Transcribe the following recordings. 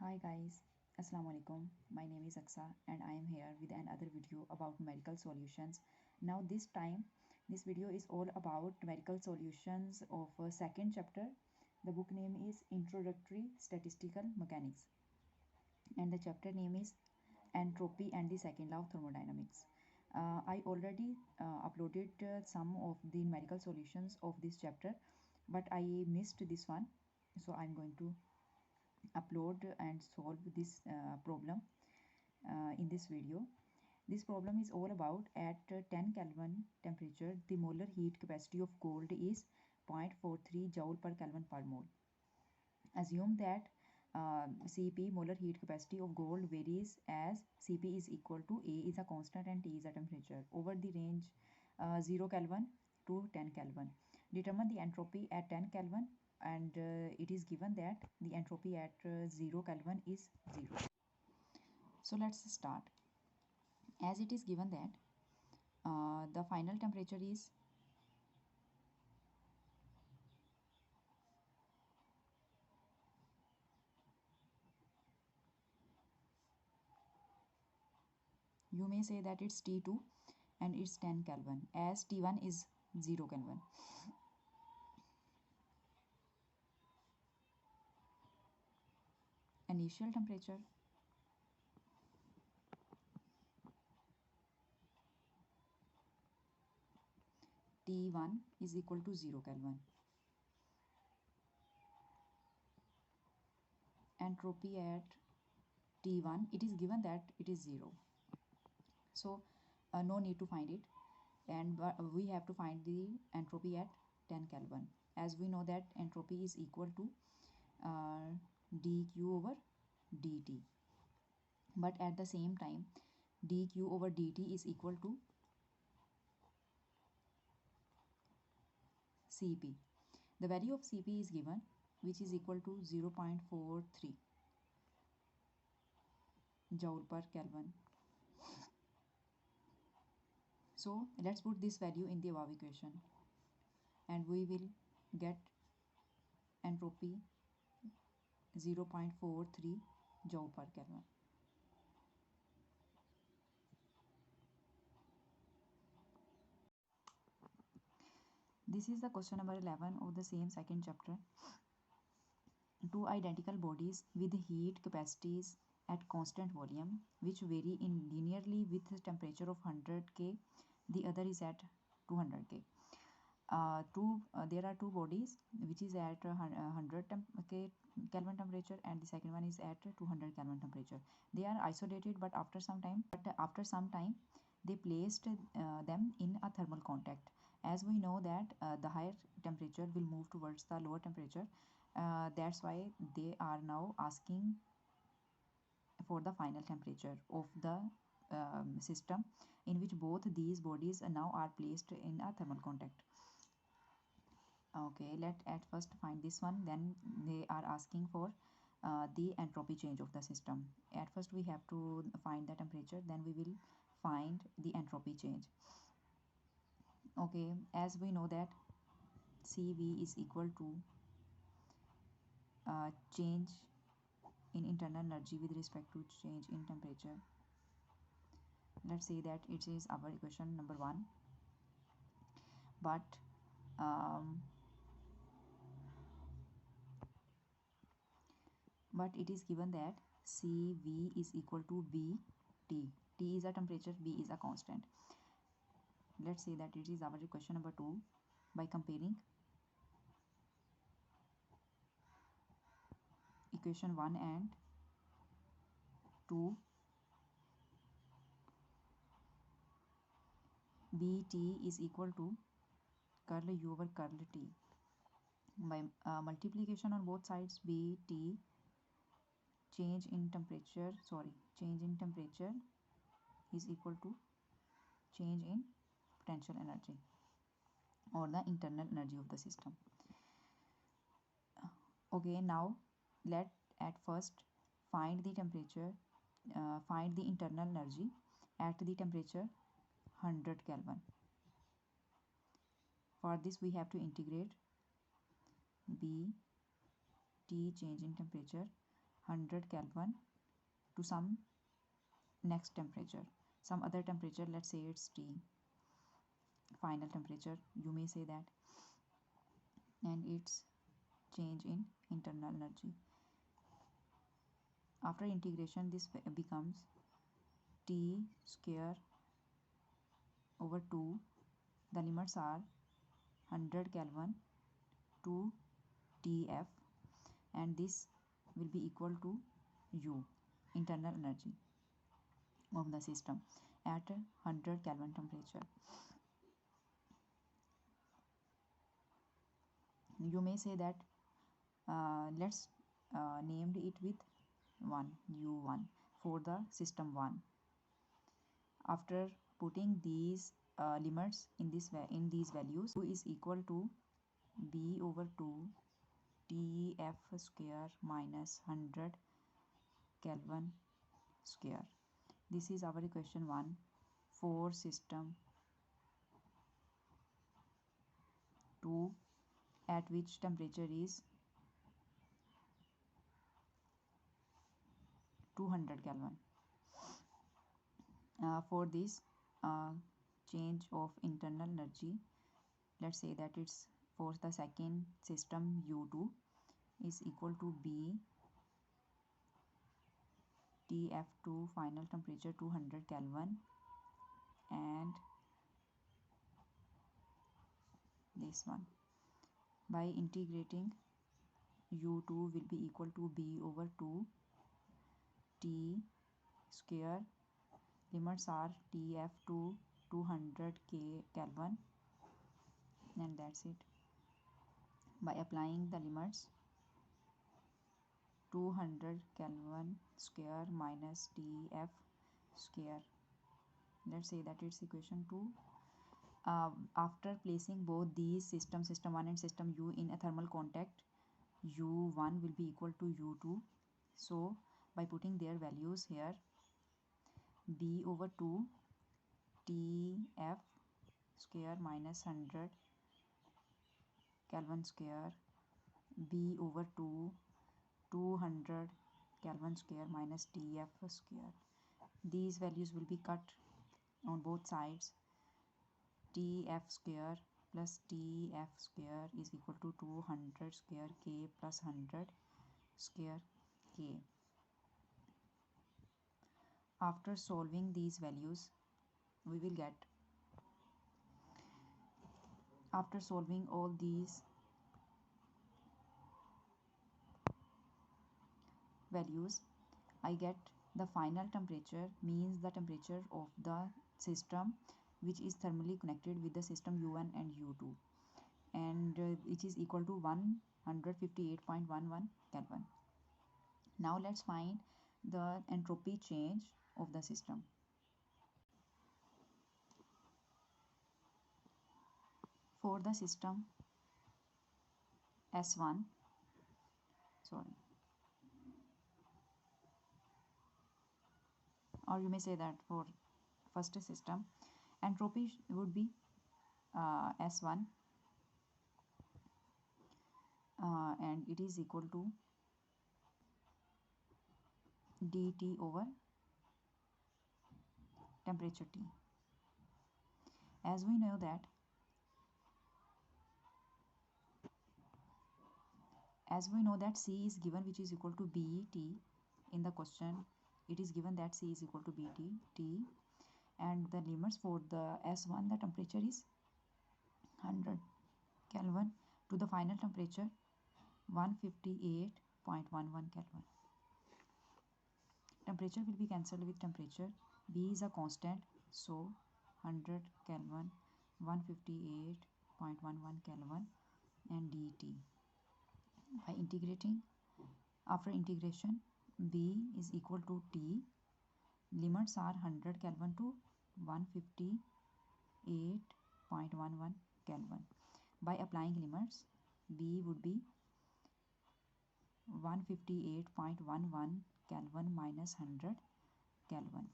Hi guys, Assalamu alaikum. My name is Aksa and I am here with another video about numerical solutions. Now this video is all about numerical solutions of second chapter. The book name is Introductory Statistical Mechanics and the chapter name is Entropy and the second law of thermodynamics. I already uploaded some of the numerical solutions of this chapter, but I missed this one, so I'm going to upload and solve this problem in this video. This problem is all about at 10 Kelvin temperature, the molar heat capacity of gold is 0.43 joule per Kelvin per mole. Assume that Cp molar heat capacity of gold varies as Cp is equal to A is a constant and T is a temperature over the range 0 Kelvin to 10 Kelvin. Determine the entropy at 10 Kelvin and it is given that the entropy at 0 Kelvin is 0. So let's start. As it is given that the final temperature is you may say that it's T2 and it's 10 Kelvin as T1 is 0 Kelvin. Initial temperature T1 is equal to 0 Kelvin. Entropy at T1, it is given that it is 0. So no need to find it, and we have to find the entropy at 10 Kelvin. As we know that entropy is equal to dq over dt, but at the same time dq over dt is equal to Cp. The value of Cp is given, which is equal to 0.43 joule per Kelvin. So let's put this value in the above equation and we will get entropy 0.43 joule per Kelvin. This is the question number 11 of the same second chapter. Two identical bodies with heat capacities at constant volume which vary in linearly with temperature of 100 K, the other is at 200 K. There are two bodies which is at 100 Kelvin temperature and the second one is at 200 Kelvin temperature. They are isolated, but after some time they placed them in a thermal contact. As we know that the higher temperature will move towards the lower temperature, that's why they are now asking for the final temperature of the system in which both these bodies now are placed in a thermal contact. Okay, let at first find this one, then they are asking for the entropy change of the system. At first we have to find the temperature, then we will find the entropy change. Okay, as we know that Cv is equal to change in internal energy with respect to change in temperature. Let's say that it is our equation number 1, but it is given that Cv is equal to Vt. T is a temperature, V is a constant. Let's say that it is our equation number 2 by comparing equation 1 and 2. Vt is equal to curl U over curl T. By multiplication on both sides, Vt change in temperature is equal to change in potential energy or the internal energy of the system. Okay, now let at first find the temperature, find the internal energy at the temperature 100 Kelvin. For this we have to integrate B T change in temperature 100 Kelvin to some next temperature, some other temperature, let's say it's T, final temperature, you may say that, and its change in internal energy. After integration, this becomes T square over 2. The limits are 100 Kelvin to TF, and this will be equal to U, internal energy of the system at 100 Kelvin temperature. You may say that let's named it with 1, U1 for the system 1. After putting these limits in these values, U is equal to B over 2 TF square minus 100 Kelvin square. This is our equation 1 for system 2, at which temperature is 200 Kelvin. For this change of internal energy, let's say that it's for the second system U2 is equal to B TF2 final temperature 200 Kelvin, and this one. By integrating, U2 will be equal to B over 2 T square, limits are TF to 200 Kelvin, and that's it. By applying the limits, 200 Kelvin square minus TF square, let's say that it's equation 2. After placing both these system 1 and system U in a thermal contact, U1 will be equal to U2. So by putting their values here, B over 2 TF square minus 100 Kelvin square, B over 2 200 Kelvin square minus TF square. These values will be cut on both sides. TF square plus TF square is equal to 200 square K plus 100 square K. After solving these values, we will get, after solving all these values, I get the final temperature, means the temperature of the system which is thermally connected with the system U1 and U2, and which is equal to 158.11 Kelvin. Now let's find the entropy change of the system. For the system S1, or you may say that for first system, entropy would be S1, and it is equal to dT over temperature T. As we know that C is given, which is equal to BT in the question. It is given that C is equal to BT, and the limits for the S1, the temperature is 100 Kelvin to the final temperature 158.11 Kelvin. Temperature will be cancelled with temperature. B is a constant, so 100 Kelvin, 158.11 Kelvin, and dt. By integrating, after integration, B is equal to T. Limits are 100 Kelvin to 158.11 Kelvin. By applying limits, B would be 158.11 Kelvin minus 100 Kelvin.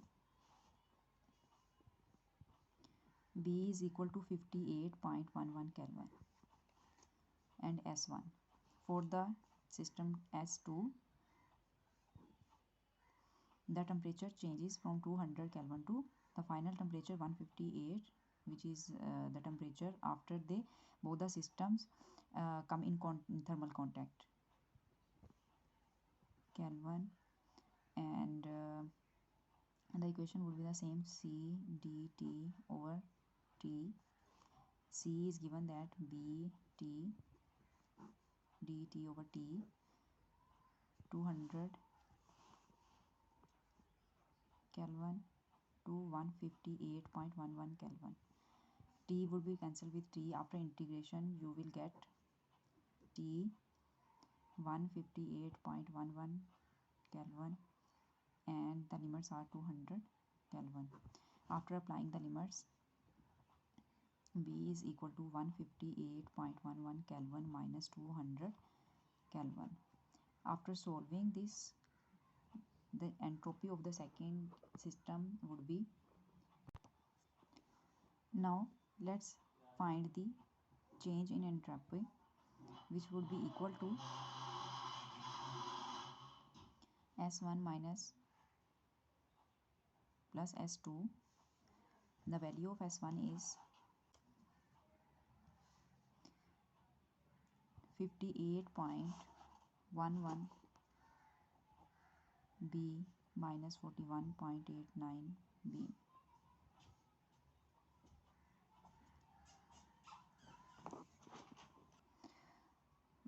B is equal to 58.11 Kelvin. And S1. For the system S2, the temperature changes from 200 Kelvin to the final temperature 158, which is the temperature after both the systems come in thermal contact. Kelvin, and the equation would be the same, C dt over T. C is given that B T dt over T, 200 Kelvin to 158.11 Kelvin. T would be cancelled with T. After integration you will get T 158.11 Kelvin, and the limits are 200 Kelvin. After applying the limits, B is equal to 158.11 Kelvin minus 200 Kelvin. After solving this, the entropy of the second system would be, now let's find the change in entropy, which would be equal to S1 minus plus S2. The value of S1 is 58.11 B minus 41.89 B.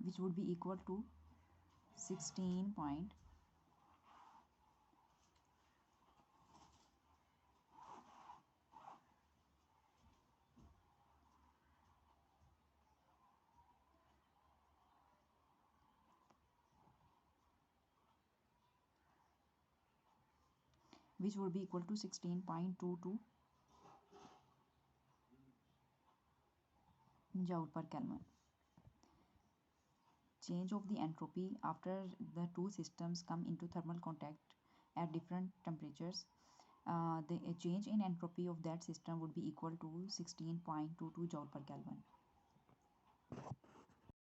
Which would be equal to 16 point which would be equal to 16.22 joule per Kelvin. Change of the entropy after the two systems come into thermal contact at different temperatures. The change in entropy of that system would be equal to 16.22 joule per Kelvin.